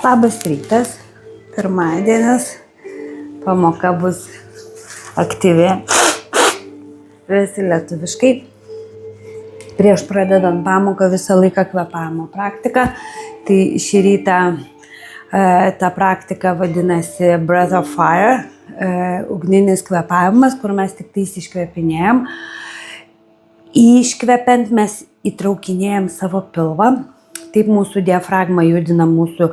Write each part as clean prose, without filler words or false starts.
Labas rytas, pirmadienis, pamoka bus aktyvi, visi lietuviškai. Prieš pradedant pamoką visą laiką kvėpavimo praktika, tai šį rytą ta praktika vadinasi Breath of Fire, ugninis kvėpavimas, kur mes tik tais iškvėpinėjom. Iškvepiant mes įtraukinėjom savo pilvą, taip mūsų diafragma judina mūsų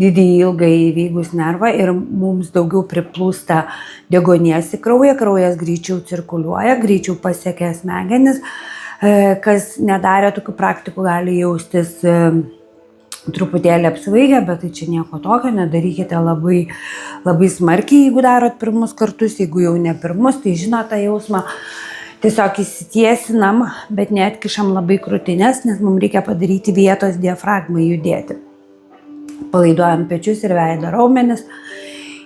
didįjį ilgąjį vagus nervą ir mums daugiau priplūsta deguonies į kraują, kraujas greičiau cirkuliuoja, greičiau pasiekia smegenis. Kas nedarė tokių praktikų, gali jaustis truputėlį apsvaigę, bet tai čia nieko tokio, nedarykite labai smarkiai, jeigu darot pirmus kartus, jeigu jau ne pirmus, tai žinot tą jausmą. Tiesiog įsitiesinam, bet neatkišam labai krūtinės, nes mums reikia padaryti vietos diafragmai judėti. Palaiduojam pečius ir veido raumenis,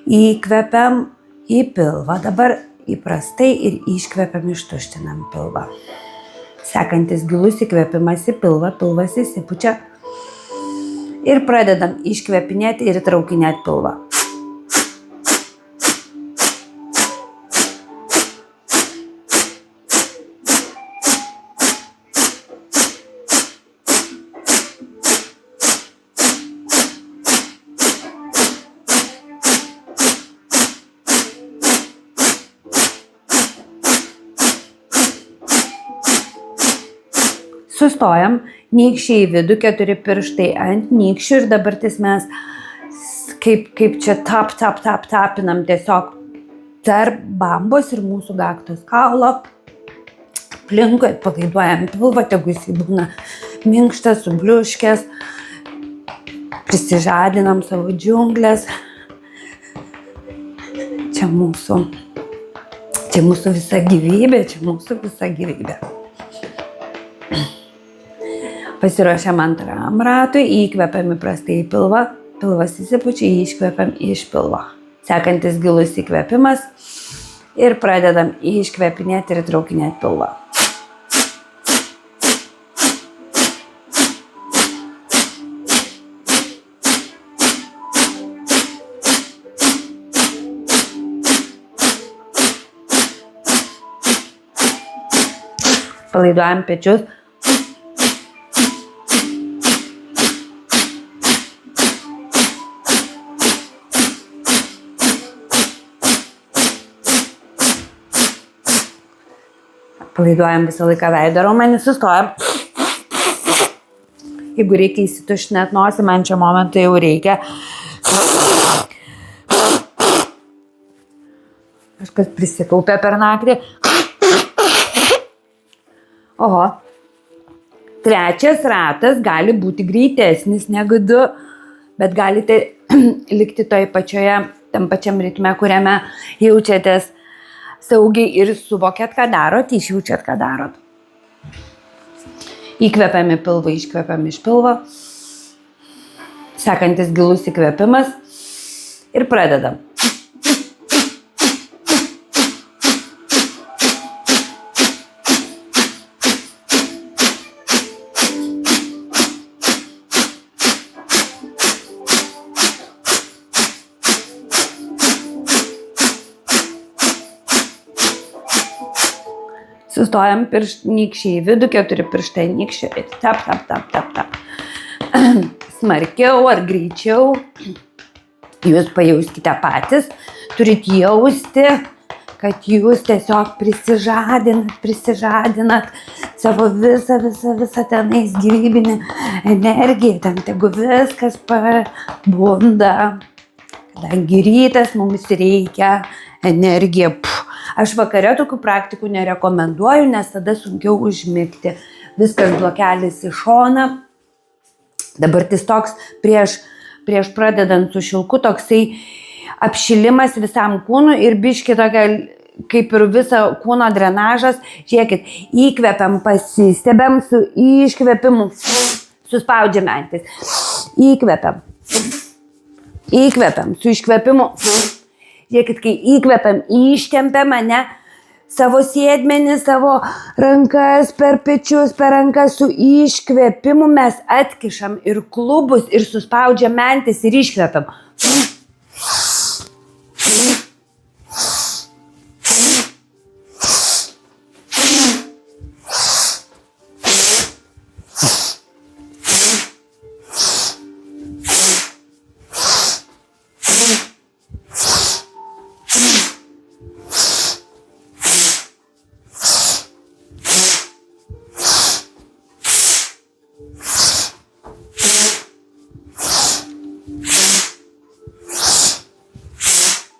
įkvepiam į pilvą, dabar įprastai ir iškvepiam, ištuštinam pilvą. Sekantis gilus įkvėpimas į pilvą, pilvas įsipučia ir pradedam iškvėpinėti ir įtraukinėti pilvą. Sustojam, nykščiai į vidų, 4 pirštai ant nykščių ir dabartis mes kaip čia tapinam tiesiog tarp bambos ir mūsų gaktos kaulo. Aplinkui palaiduojam pilvą, tegu jis būna minkštas, subliuškęs. Prisižadinam savo džiunglės. Čia mūsų visa gyvybė, Pasiruošiam antram ratui, įkvepiam įprastai į pilvą, pilvas įsipučia, iškvepiam iš pilvo. Sekantis gilus įkvepimas ir pradedam iškvepinėti ir įtraukinėti pilvą. Palaiduojam pečius. Palaiduojam visą laiką veido raumenį, sustojam. Jeigu reikia įsituštinėti nosį, man čia momentą jau reikia. Kažkas prisikaupė per naktį. Oho. Trečias ratas gali būti greitesnis negu 2, bet galite likti tam pačiam ritme, kuriame jaučiatės saugiai ir suvokėt, ką darot, išjaučiat, ką darot. Įkvepiam į pilvą, iškvepiam iš pilvo. Sekantis gilus įkvepimas ir pradedam. Sustojam nykščiai į vidų, 4 pirštai nykščiai, tap. Smarkiau ar greičiau, jūs pajauskite patys, turit jausti, kad jūs tiesiog prisižadinat savo visą tenais gyvybinį energiją, ten tegu viskas pabunda, kadangi rytas mums reikia energiją. Aš vakare tokių praktikų nerekomenduoju, nes tada sunkiau užmigti. Viskas blokelis į šoną. Dabartis toks prieš pradedant su šilku toksai apšilimas visam kūnui ir biški tokia kaip ir viso kūno drenažas. Žiūrėkit, įkvepiam, pasistebėm su iškvepimu. Suspaudžiam antis. Įkvepiam, su iškvepimu. Žiūrėkit, kai įkvepiam, ištempiam, savo sėdmenį, savo rankas per pečius, per rankas su iškvėpimu mes atkišam ir klubus ir suspaudžiam mentis ir iškvėpiam.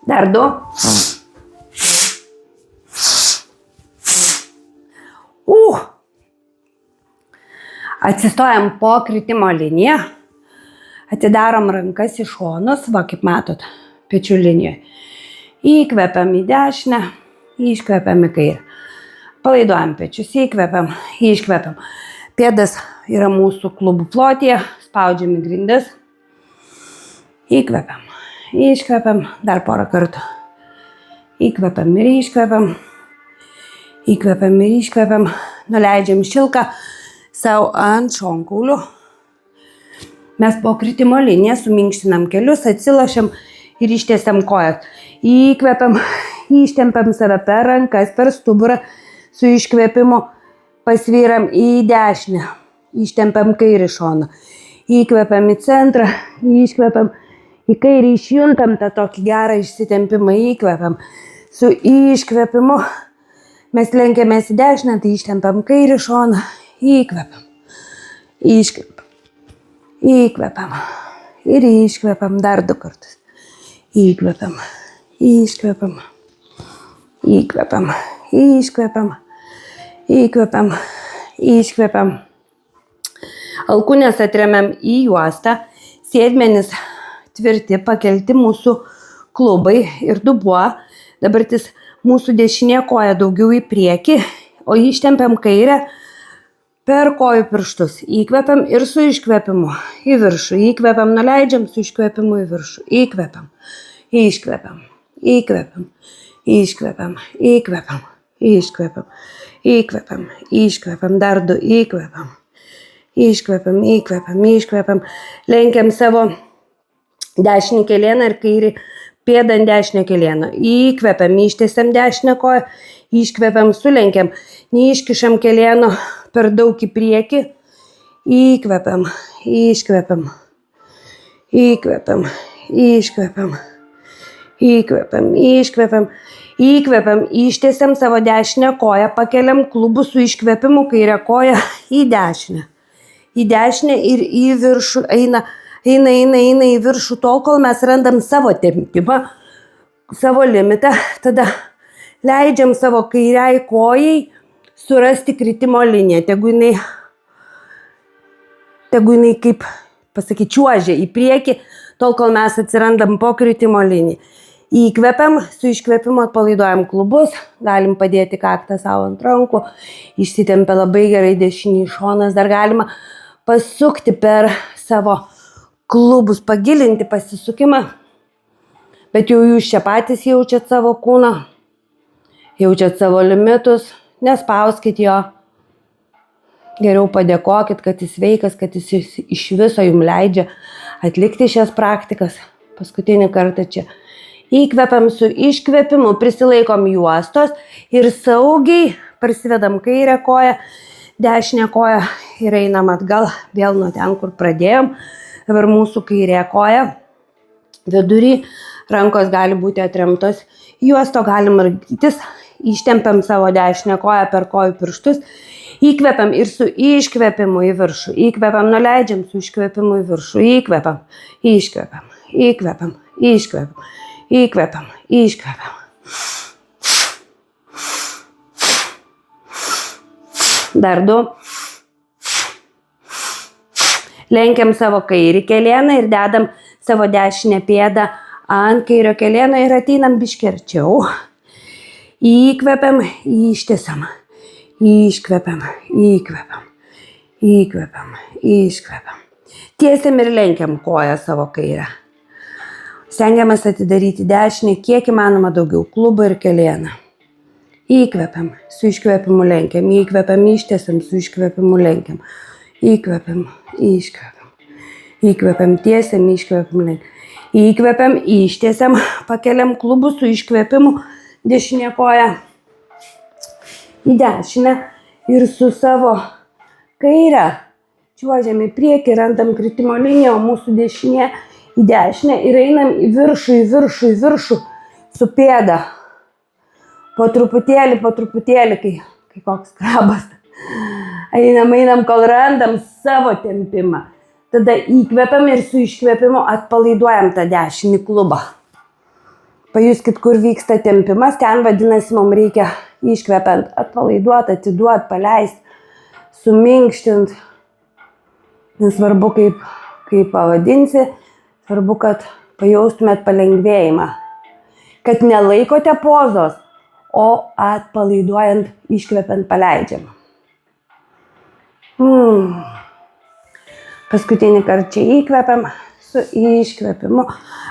Dar 2. Atsistojam po kritimo liniją. Atidarom rankas į šonus, va kaip matot, pečių linijoje. Įkvepiam į dešinę, iškvepiam į kairę. Palaiduojam pečius, įkvepiam, iškvepiam. Pėdas yra mūsų klubų plotyje, spaudžiam į grindis. Įkvepiam. Iškvepiam, dar porą kartų. Įkvepiam ir iškvepiam. Įkvepiam ir iškvepiam. Nuleidžiam šilką savo ant šonkaulių. Mes po kritimo liniją suminkštinam kelius, atsilošiam ir ištiesiam kojas. Įkvepiam, ištempiam save per rankas, per stuburą. Su iškvėpimu pasvyram į dešinę. Ištempiam kairį šoną. Įkvepiam į centrą, iškvepiam į kairį, išjuntam tą tokį gerą išsitempimą, įkvepiam. Su iškvepimu mes lenkiamės į dešinę, tai ištempiam kairį šoną, įkvepiam. Iškvepiam. Įkvepiam. Ir iškvepiam dar 2 kartus. Įkvepiam. Iškvepiam. Įkvepiam. Iškvepiam. Įkvepiam. Iškvepiam. Alkūnės atremiam į juostą. Sėdmenis tvirti, pakelti mūsų klubai ir dubuo. Dabartis mūsų dešinė koja daugiau į priekį, o ištempiam kairę per kojų pirštus. Įkvepiam ir su iškvepimu į viršų. Įkvepiam, nuleidžiam su iškvepimu į viršų. Įkvepiam, iškvepiam, įkvepiam, iškvepiam, įkvepiam, iškvepiam, įkvepiam, iškvepiam, dar 2, įkvepiam, iškvepiam, įkvepiam, iškvepiam. Lenkiam savo dešinį kelieną ir kairį pėdą ant dešinio kelieno. Įkvepiam, ištiesiam dešinę koją, iškvepiam, sulenkiam, neiškišam kelieno per daug į priekį. Įkvepiam, iškvepiam, įkvepiam, iškvepiam, įkvepiam, iškvepiam, įkvepiam, ištiesiam savo dešinę koją, pakeliam klubų su iškvepimu kairę koją į dešinę. Į dešinę ir į viršų eina į viršų tol, kol mes randam savo tempimą, savo limitą. Tada leidžiam savo kairiai kojai surasti kritimo liniją. Tegu jinai kaip čiuožia į priekį, tol, kol mes atsirandam po kritimo liniją. Įkvepiam, su iškvepimu atpalaiduojam klubus, galim padėti kaktą savo ant rankų, išsitempia labai gerai dešinį šonas, dar galima pasukti per savo klubus, pagilinti pasisukimą, bet jau jūs čia patys jaučiat savo kūną, jaučiat savo limitus, nespauskit jo, geriau padėkokit, kad jis sveikas, kad jis iš viso jums leidžia atlikti šias praktikas. Paskutinį kartą čia. Įkvepiam su iškvepimu, prisilaikom juostos ir saugiai prasivedam kairę koją, dešinę koją ir einam atgal, vėl nuo ten, kur pradėjom. Dabar mūsų kairė koja, vidury, rankos gali būti atremtos, juosto galim rankytis, ištempiam savo dešinę koją per kojų pirštus, įkvepiam ir su iškvepimu į viršų, įkvepiam, nuleidžiam su iškvepimu į viršų, įkvepiam, iškvepiam, įkvepiam, iškvepiam, įkvepiam, iškvepiam. Dar 2. Lenkiam savo kairį kelieną ir dedam savo dešinę pėdą ant kairio kelieno ir ateinam biškį arčiau. Įkvepiam, ištiesiam. Iškvepiam, įkvepiam, įkvepiam, iškvepiam. Tiesiam ir lenkiam koją savo kairę. Stengiamės atidaryti dešinį kiek įmanoma daugiau klubą ir kelieną. Įkvepiam, su iškvėpimu lenkiam, įkvepiam, ištiesiam, su iškvėpimu lenkiam. Įkvepiam, iškvepiam. Įkvepiam, tiesiam, iškvepiam, lenkiam. Įkvepiam, ištiesiam, pakeliam klubus su iškvėpimu, dešinė koja į dešinę ir su savo kairę čiuožiam į priekį, randam kritimo liniją, o mūsų dešinė į dešinę ir einam į viršų su pėda. Po truputėlį, kai koks krabas. Einam, kol randam savo tempimą. Tada įkvepiam ir su iškvėpimu atpalaiduojam tą dešinį klubą. Pajuskit, kur vyksta tempimas, ten vadinasi, mums reikia iškvepiant atpalaiduot, atiduot, paleist, suminkštint. Nesvarbu, kaip pavadinsi, svarbu, kad pajaustumėt palengvėjimą. Kad nelaikote pozos, o atpalaiduojant, iškvepiant, paleidžiam. Paskutinį kartą čia įkvepiam, su iškvepimu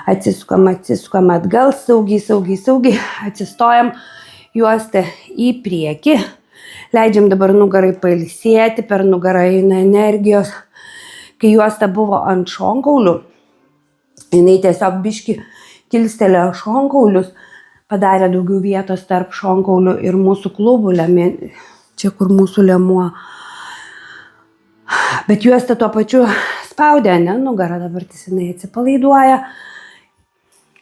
atsisukam atgal, saugiai, atsistojam, juostą į priekį. Leidžiam dabar nugarai pailsėti, per nugarą eina energijos. Kai juosta buvo ant šonkaulių, jinai tiesiog biškį kilstelėjo šonkaulius, padarė daugiau vietos tarp šonkaulių ir mūsų klubų, čia kur mūsų liemuo. Bet juosta tuo pačiu spaudė, nugarą dabar jinai atsipalaiduoja.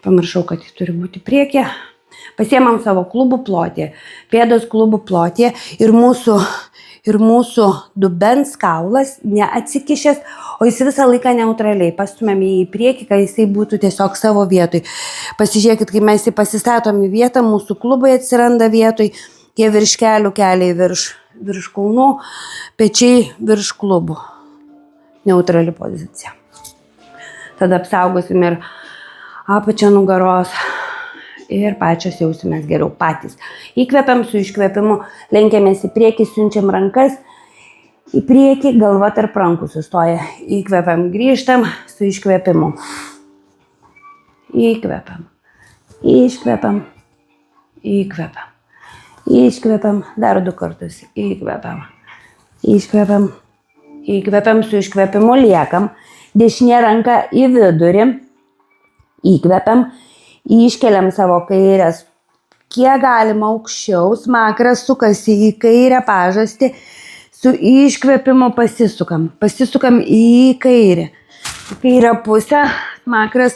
Pamiršau, kad jis turi būti priekį. Pasiemam savo klubų plotį, pėdos klubų plotį ir mūsų dubens kaulas neatsikišęs, o jis visą laiką neutraliai. Pastumėm jį į priekį, kad jisai būtų tiesiog savo vietoj. Pasižiūrėkit, kai mes jį pasistatom į vietą, mūsų klubai atsiranda vietoj, jie virš kelių, keliai virš kulnų, pečiai virš klubų. Neutrali pozicija. Tada apsaugosim ir apačią nugaros. Ir pačios jausimės geriau patys. Įkvepiam, su iškvepimu lenkiamės į priekį, siunčiam rankas į priekį, galva tarp rankų sustoja. Įkvepiam, grįžtam su iškvepimu. Įkvepiam, iškvepiam, įkvepiam, iškvepiam, dar 2 kartus. Įkvepiam, iškvepiam, įkvepiam, su iškvepimu liekam. Dešinė ranka į vidurį. Įkvepiam. Iškeliam savo kairės, kiek galima aukščiau, smakras sukasi į kairę pažastį, su iškvėpimu pasisukam į kairę pusę, smakras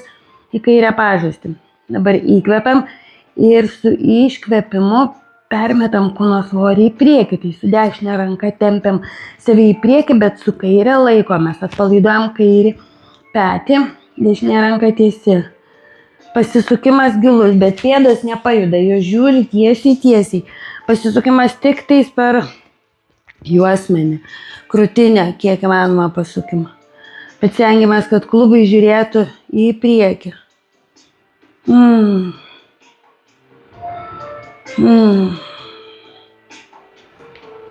į kairę pažastį. Dabar įkvepiam ir su iškvėpimu permetam kūno svorį į priekį, tai su dešinė ranka tempiam save į priekį, bet su kairė laikomės, atpalaiduojam kairį petį, dešinė ranka tiesi. Pasisukimas gilus, bet pėdos nepajuda, jos žiūri tiesiai. Pasisukimas tik tais per juosmenį, krūtinę, kiek įmanoma pasukimą. Bet stengiamės, kad klubai žiūrėtų į priekį.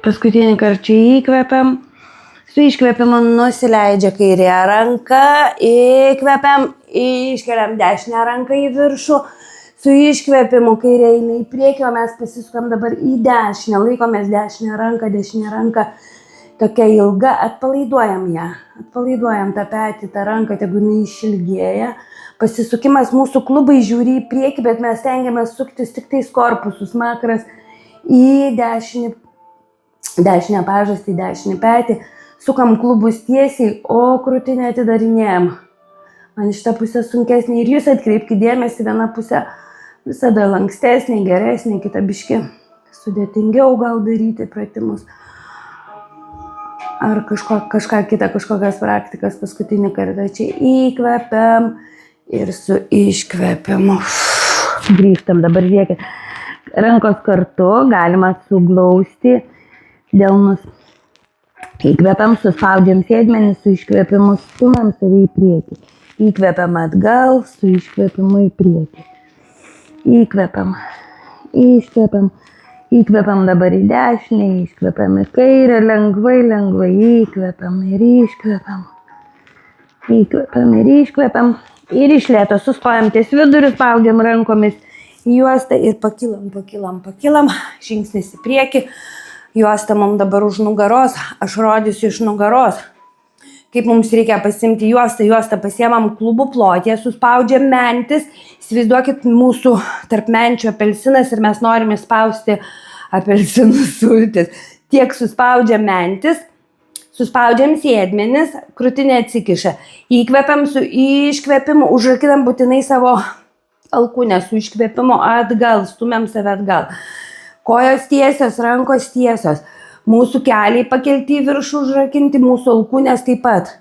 Paskutinį kartą įkvepiam. Su iškvepimu nusileidžia kairė ranka, įkvepiam, iškeliam dešinę ranką į viršų, su iškvepimu kairė eina į priekį, o mes pasisukam dabar į dešinę, laikomės dešinę ranką, tokia ilga, atpalaiduojam ją, atpalaiduojam tą petį, tą ranką, tegu jinai išilgėja. Pasisukimas, mūsų klubai žiūri į priekį, bet mes stengiamės suktis tik tais korpusus, smakras į dešinę pažastį, dešinį petį. Sukam klubus tiesiai, o krūtinę atidarinėjam. Man šitą pusę sunkesnė ir jūs atkreipkite dėmesį, viena pusė visada lankstesnė, geresnė, kita biški sudėtingiau gal daryti pratimus. Ar kažką kitą, kažkokias praktikas paskutinį kartą. Čia įkvepiam ir su iškvepimu. Grįžtam, dabar žiūrėkit. Rankos kartu galima suglausti delnus. Įkvepiam, suspaudžiam sėdmenį, su iškvepimu stumam save į priekį. Įkvepiam atgal, su iškvepimu į priekį. Įkvepiam, iškvepiam. Įkvepiam dabar į dešinę, iškvepiam į kairę, lengvai, įkvepiam ir iškvepiam. Įkvepiam ir iškvepiam. Ir iš lėto sustojam ties viduriu, spaudžiam rankomis į juostą ir pakilam, žingsnis į priekį. Juosta mums dabar už nugaros, aš rodysiu iš nugaros, kaip mums reikia pasimti juostą pasiemam klubų plotyje, suspaudžiam mentis, įsivaizduokit mūsų tarp menčių apelsinas ir mes norim įspausti apelsinų sultis. Tiek suspaudžiam mentis, suspaudžiam sėdmenis, krūtinė atsikiša. Įkvepiam su iškvepimu, užrakinam būtinai savo alkūnę, su iškvepimu atgal, stumiam save atgal. Kojos tiesios, rankos tiesios. Mūsų keliai pakelti į viršų, užrakinti, mūsų alkūnės taip pat.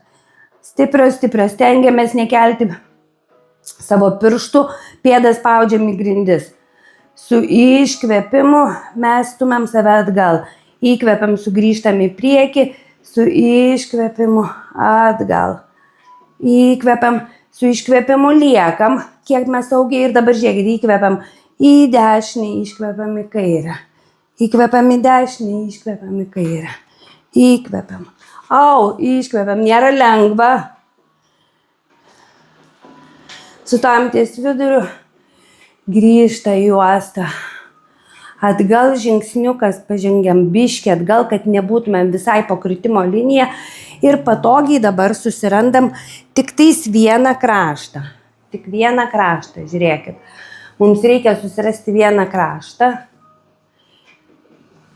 Stiprios, stengiamės nekelti savo pirštų, pėdas spaudžiam į grindis. Su iškvepimu mes stumiam save atgal. Įkvepiam, sugrįžtam į priekį, su iškvepimu atgal. Įkvepiam, su iškvepimu liekam, kiek mes saugiai ir dabar žiūrėkit, įkvepiam į dešinę, iškvepiam į kairę. Įkvepiam į dešinę, iškvepiam į kairę. Įkvepiam. Iškvepiam. Nėra lengva. Sustojam ties viduriu. Grįžta į juostą. Atgal žingsniukas, pažengiam biškį atgal, kad nebūtumėm visai po kritimo liniją. Ir patogiai dabar susirandam tik tais vieną kraštą. Tik vieną kraštą, žiūrėkit. Mums reikia susirasti vieną kraštą.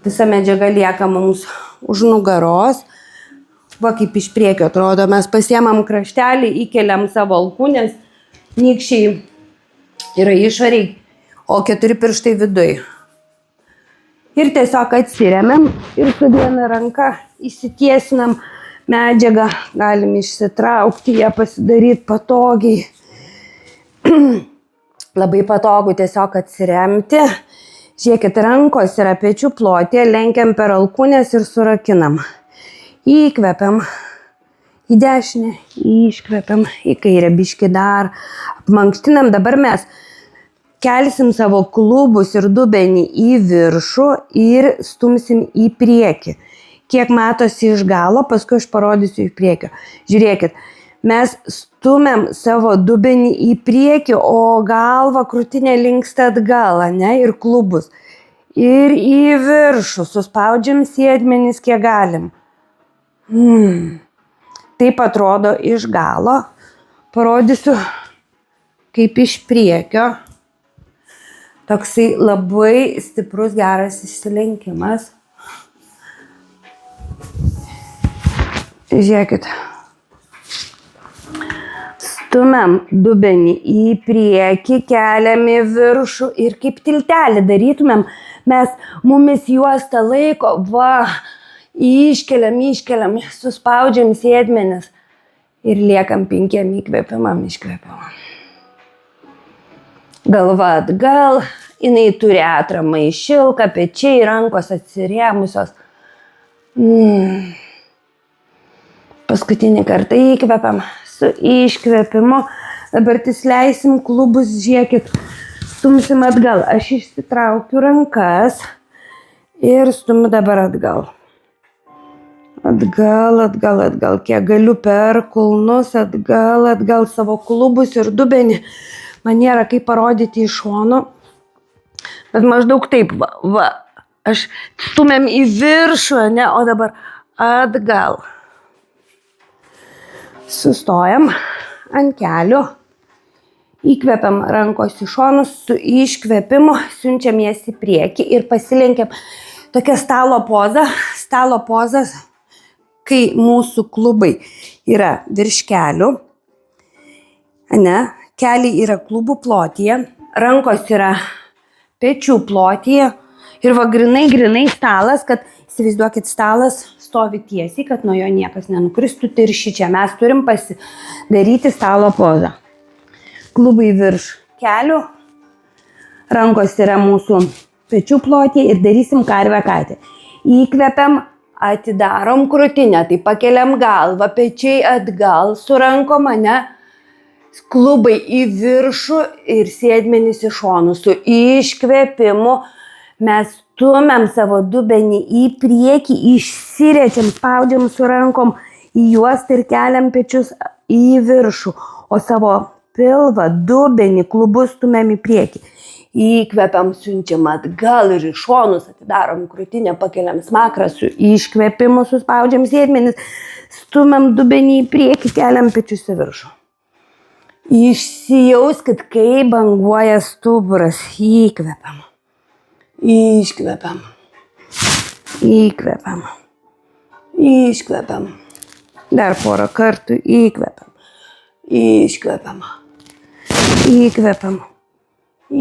Visa medžiaga lieka mums už nugaros. Va kaip iš priekio atrodo, mes pasiemam kraštelį, įkeliam savo alkūnės, nykščiai yra išoriai, o 4 pirštai viduj. Ir tiesiog atsiremiam ir su viena ranka įsitiesinam medžiagą, galim išsitraukti ją, pasidaryti patogiai. Labai patogu tiesiog atsiremti. Žiūrėkit, rankos yra pečių plotyje, lenkiam per alkūnės ir surakinam. Įkvepiam į dešinę, iškvepiam į kairę, biškį dar apmankštinam. Dabar mes kelsim savo klubus ir dubenį į viršų ir stumsim į priekį. Kiek matosi iš galo, paskui aš parodysiu į priekį. Žiūrėkit, mes stumiam savo dubenį į priekį, o galva krūtinė linksta atgal, ne, ir klubus. Ir į viršų, suspaudžiam sėdmenis kiek galim. Taip atrodo iš galo. Parodysiu kaip iš priekio. Toksai labai stiprus, geras išsilenkimas. Žiūrėkit. Stumiam dubenį į priekį, keliam į viršų ir kaip tiltelį darytumėm, mes mumis juostą laiko, iškeliam, suspaudžiam sėdmenis ir liekam 5 įkvėpimam, iškvėpimam. Galva atgal, jinai turi atramą į šilką, pečiai, rankos atsirėmusios. Paskutinį kartą įkvepiam su iškvėpimu. Dabar leisim klubus, žiūrėkit, stumsim atgal. Aš išsitraukiu rankas ir stumiu dabar atgal. Atgal, kiek galiu per kulnus, atgal savo klubus ir dubenį. Man nėra kaip parodyti iš šono, bet maždaug taip, aš stumiam į viršų, ne, o dabar atgal. Sustojam ant kelių, įkvepiam rankos į šonus, su iškvepimu siunčiam jas į priekį ir pasilenkiam tokią stalo pozą. Stalo pozas, kai mūsų klubai yra virš kelių, ne, keliai yra klubų plotyje, rankos yra pečių plotyje ir grinai stalas, kad įsivaizduokit, stalas stovi tiesiai, kad nuo jo niekas nenukristų, tai ir šičia mes turim pasidaryti stalo pozą. Klubai virš kelių, rankos yra mūsų pečių plotyje ir darysim karvę katę. Įkvepiam, atidarom krūtinę, tai pakeliam galvą, pečiai atgal, su rankom, ne, klubai į viršų ir sėdmenys į šonus. Su iškvėpimu mes stumiam savo dubenį į priekį, išsirečiam, spaudžiam su rankom į juostą ir keliam pečius į viršų, o savo pilvą, dubenį, klubus stumiam į priekį. įkvepiam, siunčiam atgal ir į šonus, atidarom krūtinę, pakeliam smakrą, su iškvėpimu suspaudžiam sėdmenis, stumiam dubenį į priekį, keliam pečius į viršų. Išsijauskit, kai banguoja stuburas, įkvepiam, iškvepiam, įkvepiam, iškvepiam, dar porą kartų įkvepiam, iškvepiam, įkvepiam,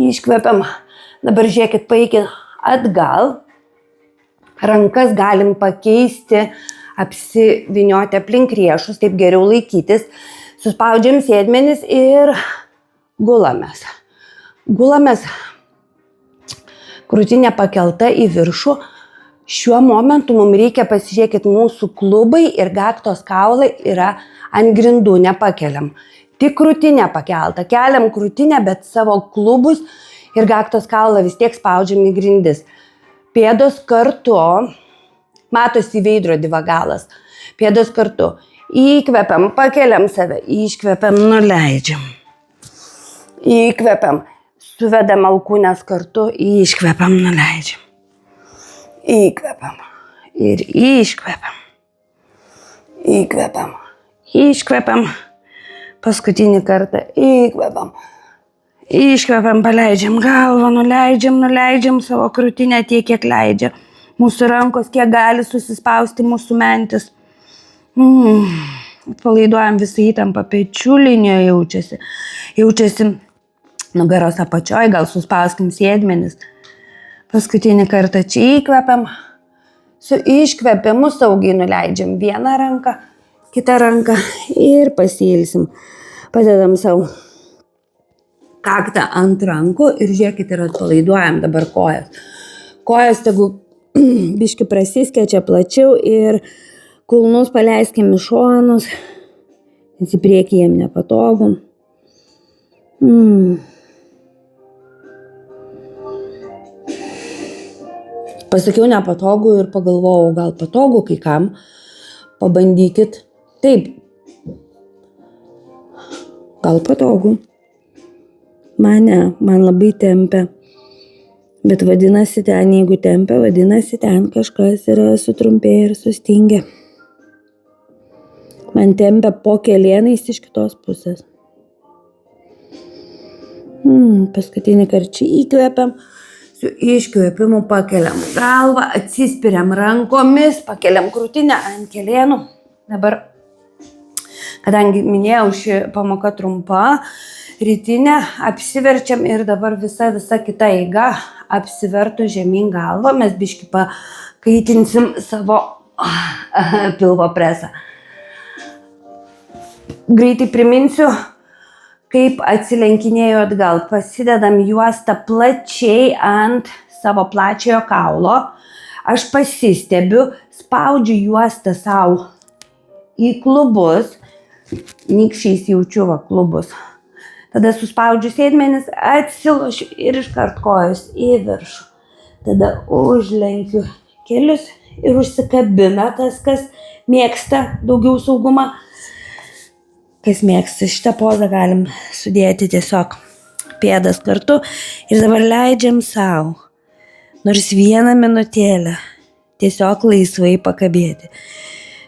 iškvepiam. Dabar žiūrėkit, paeikit atgal, rankas galim pakeisti, apsivinioti aplink riešus, taip geriau laikytis. Suspaudžiam sėdmenis ir gulamės. Gulamės, krūtinė pakelta į viršų. Šiuo momentu mums reikia pasižiūrėkit, mūsų klubai ir gaktos kaulai yra ant grindų, nepakeliam. Tik krūtinė pakelta, keliam krūtinę, bet savo klubus ir gaktos kaulą vis tiek spaudžiam į grindis. Pėdos kartu, matosi veidrodį vagalas, pėdos kartu. Įkvepiam, pakeliam save, iškvepiam, nuleidžiam. Įkvepiam, suvedam alkūnes kartu, iškvepiam, nuleidžiam. Įkvepiam ir iškvepiam. Įkvepiam, iškvepiam. Paskutinį kartą įkvepiam. Iškvepiam, paleidžiam galvą, nuleidžiam savo krūtinę tiek, kiek leidžia. Mūsų rankos kiek gali susispausti mūsų mentis. Palaiduojam visą įtampą, pečių linijoje jaučiasi nugaros apačioj, gal suspauskim sėdmenis. Paskutinį kartą čia įkvepiam, su iškvepimu saugiai nuleidžiam vieną ranką, kitą ranką ir pasiilsim. Padedam savo kaktą ant rankų ir žiūrėkit ir atpalaiduojam dabar kojas. Kojas tegu biški prasiskečia plačiau ir kulnus paleiskim į šonus, nes į priekį jiem nepatogu. Pasakiau nepatogu ir pagalvojau, gal patogu kai kam. Pabandykit. Taip. Gal patogu. Man labai tempia. Bet vadinasi ten, jeigu tempia, vadinasi ten kažkas yra sutrumpėję ir sustingę. Man tempia po kelienais iš kitos pusės. Paskutinį kartą įkvepiam, su iškvėpimu pakeliam galvą, atsispiriam rankomis, pakeliam krūtinę ant kelienų. Dabar, kadangi minėjau, ši pamoka trumpa, rytinė, apsiverčiam ir dabar visa kita eiga apsivertų žemyn galvą. Mes biškį pakaitinsim savo pilvo presą. Greitai priminsiu, kaip atsilenkinėjau atgal. Pasidedam juostą plačiai ant savo plačiojo kaulo. Aš pasistebiu, spaudžiu juostą savo į klubus. Nykščiais jaučiu klubus. Tada suspaudžiu sėdmenis, atsilošiu ir iškart kojos į viršų. Tada užlenkiu kelius ir užsikabina tas, kas mėgsta daugiau saugumą. Kas mėgsta šitą pozą, galim sudėti tiesiog pėdas kartu ir dabar leidžiam savo nors vieną minutėlę tiesiog laisvai pakabėti.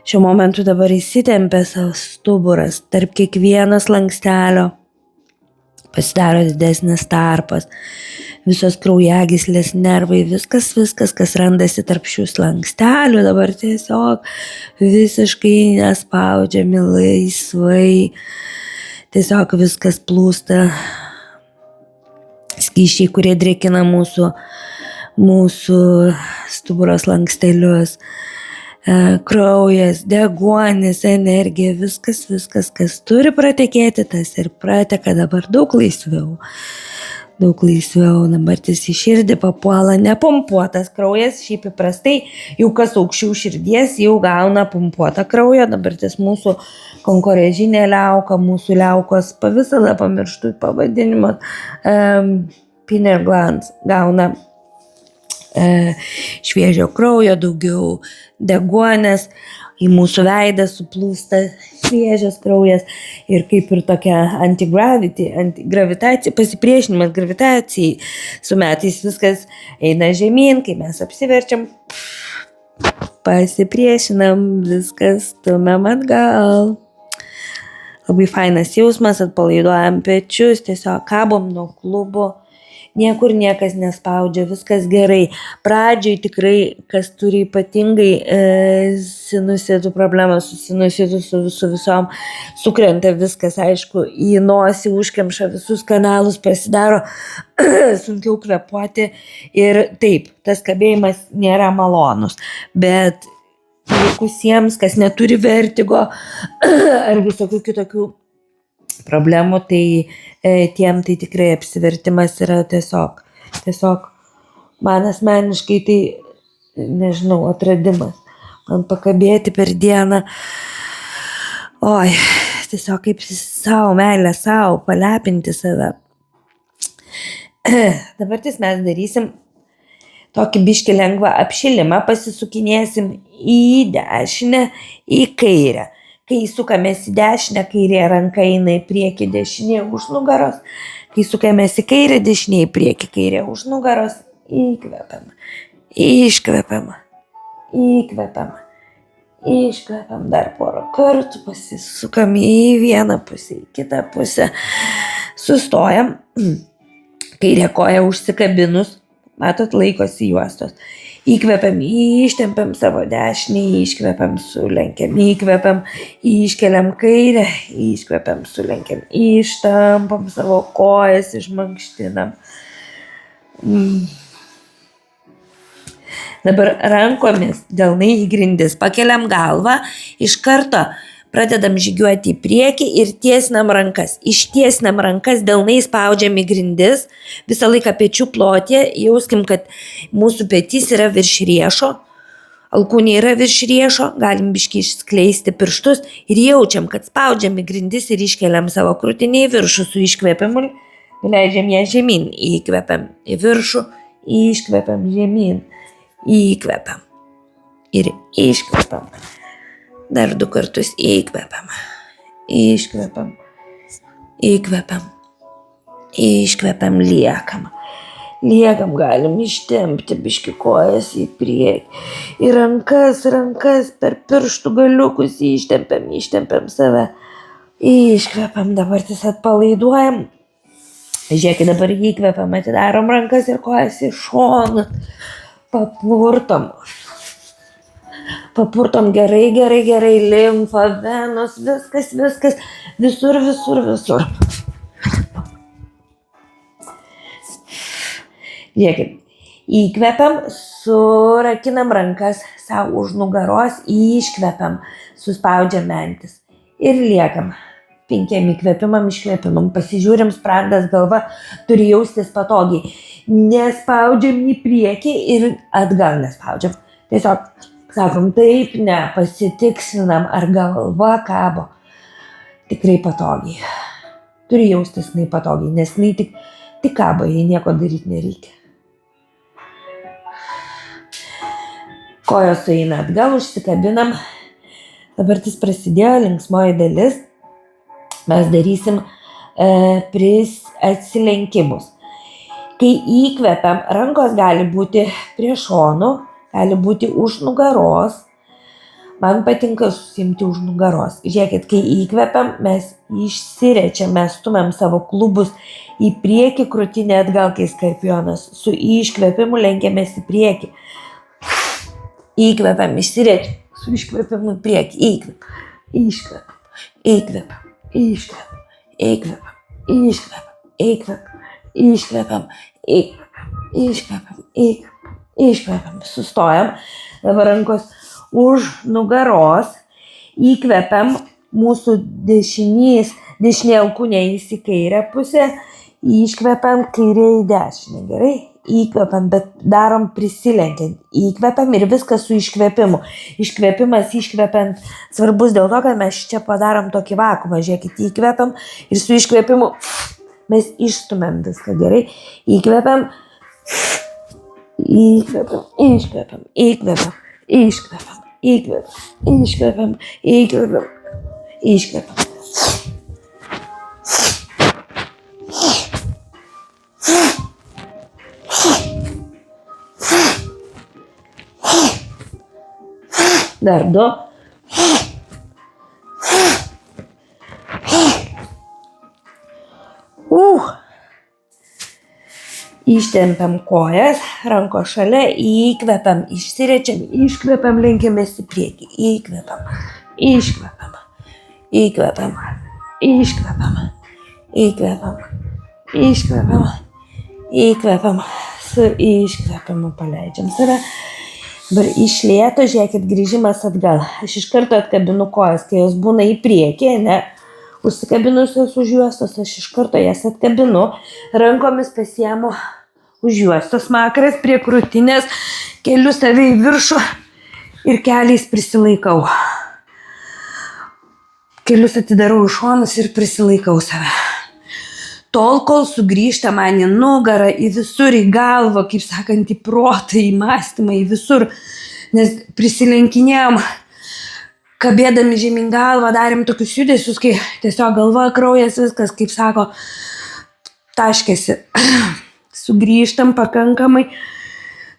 Šiuo momentu dabar įsitempia savo stuburas, tarp kiekvieno slankstelio pasidaro didesnis tarpas, visos kraujagyslės, nervai, viskas, kas randasi tarp šių slankstelių, dabar tiesiog visiškai nespaudžiami laisvai, tiesiog viskas plūsta, skysčiai, kurie drėkina mūsų stuburo slankstelius, kraujas, deguonis, energija, viskas, kas turi pratekėti, tas ir prateka dabar daug laisviau, dabar ties į širdį papuola nepumpuotas kraujas, šiaip įprastai jau kas aukščiau širdies jau gauna pumpuotą kraują, dabar ties mūsų konkorežinė liauka, mūsų liaukos, visada pamirštu pavadinimą, pineal glands gauna šviežio kraujo, daugiau deguonės, į mūsų veidą suplūsta šviežias kraujas ir kaip ir tokia antigravitacija, pasipriešinimas gravitacijai. Su metais viskas eina žemyn, kai mes apsiverčiam, pasipriešinam, viskas stumiam atgal. Labai fainas jausmas, atpalaiduojam pečius, tiesiog kabom nuo klubo. Niekur niekas nespaudžia, viskas gerai. Pradžioj tikrai, kas turi ypatingai sinusitų problemą, su sinusitų, su visom, sukrenta viskas, aišku, į nosį užkemša visus kanalus, pasidaro sunkiau kvėpuoti ir taip, tas kabėjimas nėra malonus, bet likusiems, kas neturi vertigo ar visokių kitokių problemų, tai tiem tai tikrai apsivertimas yra tiesiog man asmeniškai tai, nežinau, atradimas. Man pakabėti per dieną, tiesiog kaip savo meilę, savo palepinti save. Dabartis mes darysim tokį biškį lengvą apšilimą, pasisukinėsim į dešinę, į kairę. Kai sukamės į dešinę, kairė ranka eina į priekį, dešinė už nugaros. Kai sukamės į kairę, dešinė į priekį, kairė už nugaros. Įkvepiam, iškvepiam, įkvepiam, iškvepiam. Dar porą kartų pasisukam į vieną pusę, į kitą pusę. Sustojam. Kairė koja užsikabinus. Matot, laikosi juostos. Įkvepiam, ištempiam savo dešinį, iškvepiam, sulenkiam, įkvepiam, iškeliam kairę, iškvepiam, sulenkiam, ištampam savo kojas, išmankštinam. Dabar rankomis delnai į grindis, pakeliam galvą, iš karto pradedam žygiuoti į priekį ir tiesinam rankas. Ištiesinam rankas, delnai spaudžiam į grindis, visą laiką pečių plotė, jauskim, kad mūsų petys yra virš riešo, alkūnė yra virš riešo, galim biškį išskleisti pirštus ir jaučiam, kad spaudžiam į grindis ir iškeliam savo krūtinę į viršų su iškvėpimu, leidžiam ją žemyn, įkvepiam į viršų, iškvepiam žemyn, įkvepiam ir iškvepiam. Dar 2 kartus įkvepiam, iškvepiam, įkvepiam, iškvepiam, liekam. Liekam, galim ištempti biškį kojas į priekį. Ir rankas per pirštų galiukus ištempiam save. Iškvepiam, dabar tiesiog atpalaiduojam. Žiūrėkit, dabar įkvepiam, atidarom rankas ir kojas į šoną. Papurtom gerai, limfa, venos, viskas, visur. Žiūrėkit, įkvepiam, surakinam rankas savo už nugaros, iškvepiam, suspaudžiam mentis ir liekam. 5 įkvepimam, iškvepimam, pasižiūrim, sprandas, galva turi jaustis patogiai. Nespaudžiam į priekį ir atgal nespaudžiam. Tiesiog sakom taip, ne, pasitikslinam, ar galva kabo. Tikrai patogiai. Turi jaustis jinai patogiai, nes jinai tik kabo, jai nieko daryti nereikia. Kojos sueina atgal, užsikabinam. Dabartis prasidėjo linksmoji dalis. Mes darysim atsilenkimus. Kai įkvepiam, rankos gali būti prie šonų, gali būti už nugaros. Man patinka susimti už nugaros. Žiūrėkit, kai įkvepiam, mes išsirečiam, mes stumiam savo klubus į priekį, krūtinę atgal, kai skorpionas. Su iškvepimu lenkiamės į priekį. Įkvepiam, išsirečiam, su iškvepimu į priekį. Iškvepiam, sustojam, dabar rankos už nugaros, įkvepiam, mūsų dešinė alkūnė į kairę pusę, iškvepiam, kairė į dešinę, gerai? Įkvepiam, bet darom prisilenkiant, įkvepiam ir viskas su iškvepimu. Iškvepimas iškvepiant svarbus dėl to, kad mes čia padarom tokį vakuumą, žiūrėkit, įkvepiam ir su iškvepimu mes išstumiam viską, gerai? Įkvepiam, iškvepiam, įkvepiam, iškvepiam, įkvepiam, iškvepiam. Dar 2. Ištempiam kojas, rankos šalia, įkvepiam, išsirečiam, iškvepiam, lenkiamės į priekį, įkvepiam, iškvepiam, įkvepiam, iškvepiam, įkvepiam, iškvepiam, įkvepiam, su iškvepimu paleidžiam save. Dabar iš lėto, žiūrėkit, grįžimas atgal. Aš iš karto atkabinu kojas, kai jos būna į priekį, ne? Užsikabinusios už juostos, aš iš karto jas atkabinu, rankomis pasiemu už juostos makaras prie krūtinės, keliu save į viršų ir keliais prisilaikau. Kelius atidarau į šonus ir prisilaikau save. Tol, kol sugrįžta man į nugarą, į visur, į galvą, kaip sakant, į protą, į mąstymą, į visur. Nes prisilenkinėjom, kabėdami žemyn galvą, darėm tokius judesius, kai tiesiog galva, kraujas, viskas, kaip sako, taškėsi. Sugrįžtam pakankamai,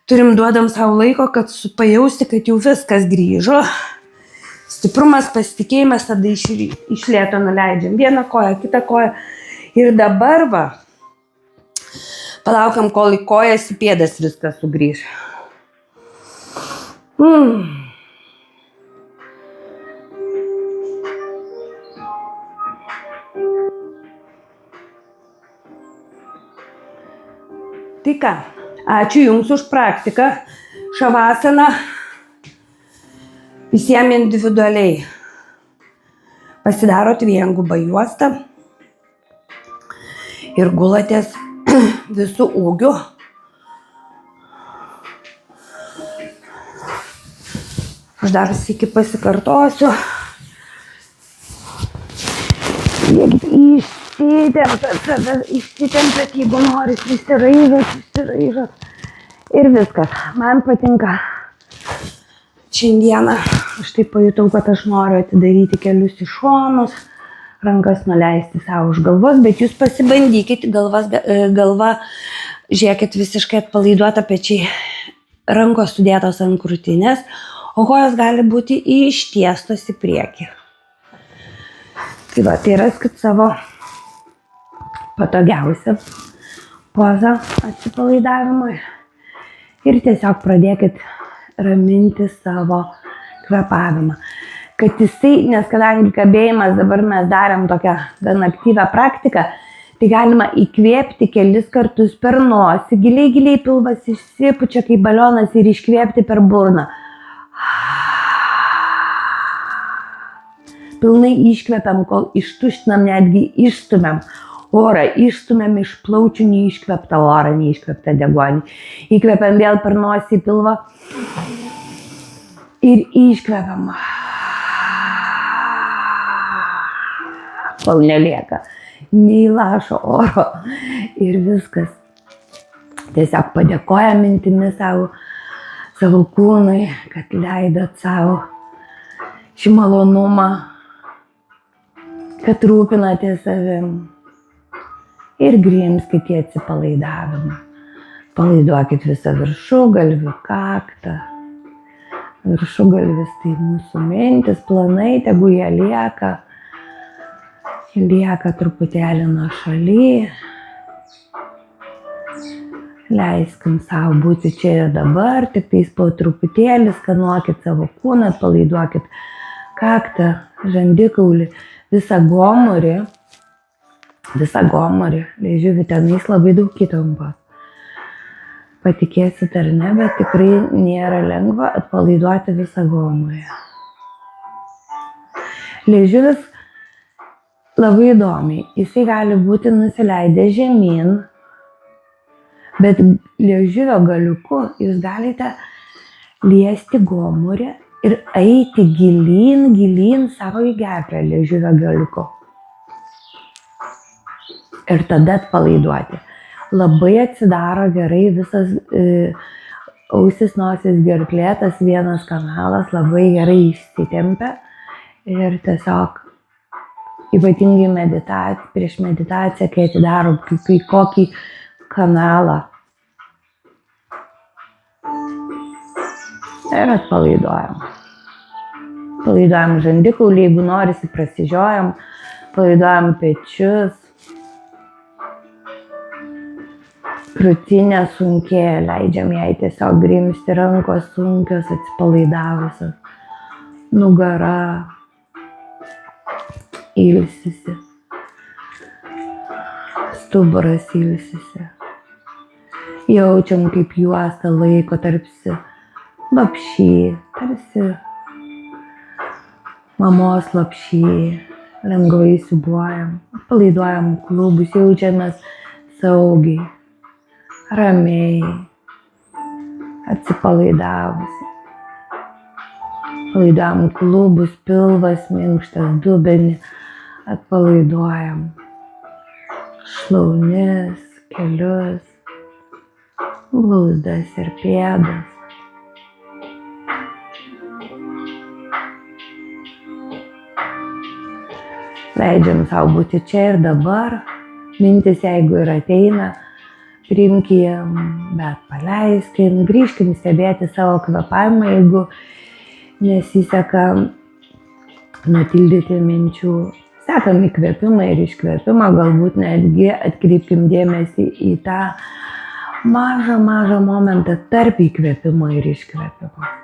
duodam savo laiko, kad pajausti, kad jau viskas grįžo. Stiprumas, pasitikėjimas, tada iš lėto nuleidžiam vieną koją, kitą koją. Ir dabar va, palaukiam, kol į kojas, į pėdas viskas sugrįž. Tai ką, ačiū Jums už praktiką. Šavasana visiems individualiai. Pasidarot viengubą juostą ir gulatės visų ūgių. Aš dar sykį pasikartosiu. Išsitempėt, jeigu norit, įsiraižat. Ir viskas. Man patinka. Šiandieną aš taip pajutau, kad aš noriu atidaryti kelius į šonus, rankas nuleisti savo už galvos, bet jūs pasibandykit, galva, žiūrėkit, visiškai atpalaiduota, pečiai, rankos sudėtos ant krūtinės, o kojos gali būti ištiestos į priekį. Tai va, tai raskit savo patogiausią pozą atsipalaidavimui ir tiesiog pradėkit raminti savo kvėpavimą. Kad jisai, nes kadangi kabėjimas, dabar mes darėm tokią gan aktyvią praktiką, tai galima įkvėpti kelis kartus per nosį, giliai pilvas išsipučia kaip balionas ir iškvėpti per burną. Pilnai iškvepiam, kol ištuštinam, netgi išstumiam orą, išstumiam iš plaučių neiškveptą orą, neiškveptą deguonį. Įkvepiam vėl per nosį pilvą ir iškvepiam. Kol nelieka nei lašo oro ir viskas. Tiesiog padėkoja mintimis savo kūnui, kad leidot savo šį malonumą, kad rūpinatės savim ir grimskit į atsipalaidavimą. Palaiduokit visą viršugalvį, kaktą. Viršugalvis tai mūsų mintis, planai, tegu jie lieka truputėlį nuo šaly. Leiskim savo būti čia ir dabar, tik tais po truputėlį skanuokit savo kūną, palaiduokit kaktą, žandikaulį, visą gomurį, liežuvį tenais labai daug įtampos. Patikėsit ar ne, bet tikrai nėra lengva atpalaiduoti visą gomurį. Liežuvis labai įdomiai, jisai gali būti nusileidęs žemyn, bet liežuvio galiuku jūs galite liesti gomurį ir eiti gilyn savo į gerklę liežuvio galiuku. Ir tada atpalaiduoti. Labai atsidaro gerai visas ausis, nosis, gerklė, tas vienas kanalas labai gerai išsitempia ir tiesiog ypatingai prieš meditaciją, kai atidarom kai kokį kanalą ir atpalaiduojam. Palaiduojam žandikaulį, jeigu norisi prasižiojam, palaiduojam pečius, krūtinė sunkėja, leidžiam jai tiesiog grimzti, rankos sunkios, atsipalaidavusios, nugara ilsisi, stuburas ilsisi. Jaučiam, kaip juosta laiko tarsi lopšy, tarsi mamos lopšy, lengvai siūbuojam, palaiduojam klubus, jaučiamės saugiai, ramiai, atsipalaidavusi. Palaiduojam klubus, pilvas minkštas, dubenį, atpalaiduojam šlaunis, kelius, blauzdas ir pėdas. Leidžiam savo būti čia ir dabar. Mintis, jeigu ir ateina, priimkim, bet paleiskim, grįžkim stebėti savo kvėpavimą, jeigu nesiseka nutildyti minčių. Sekam įkvėpimą ir iškvėpimą, galbūt netgi atkreipkim dėmesį į tą mažą momentą tarp įkvėpimo ir iškvėpimo.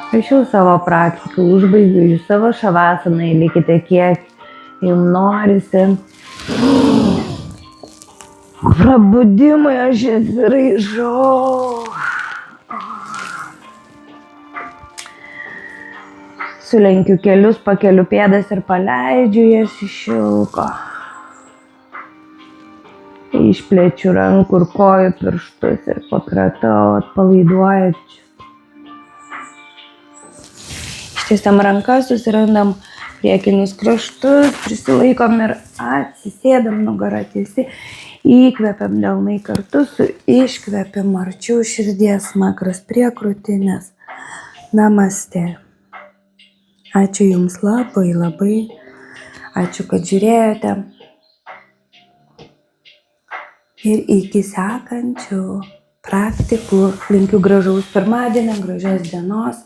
Rašiau savo praktiką, užbaigiu jūs savo šavasaną, likite kiek jums norisi. Prabudimai aš atsiraižau. Sulenkiu kelius, pakeliu pėdas ir paleidžiu jas iš šilko. Išplečiu rankų ir kojų pirštus ir pakratau, atpalaiduojančius. Ištiesiam rankas, susirandam priekinius kraštus, prisilaikom ir atsisėdam nugarą tiesi. Įkvepiam delnai kartu su iškvepimu arčiau širdies, smakras prie krūtinės. Namaste. Ačiū Jums labai. Ačiū, kad žiūrėjote. Ir iki sekančių praktikų. Linkiu gražaus pirmadienio, gražios dienos.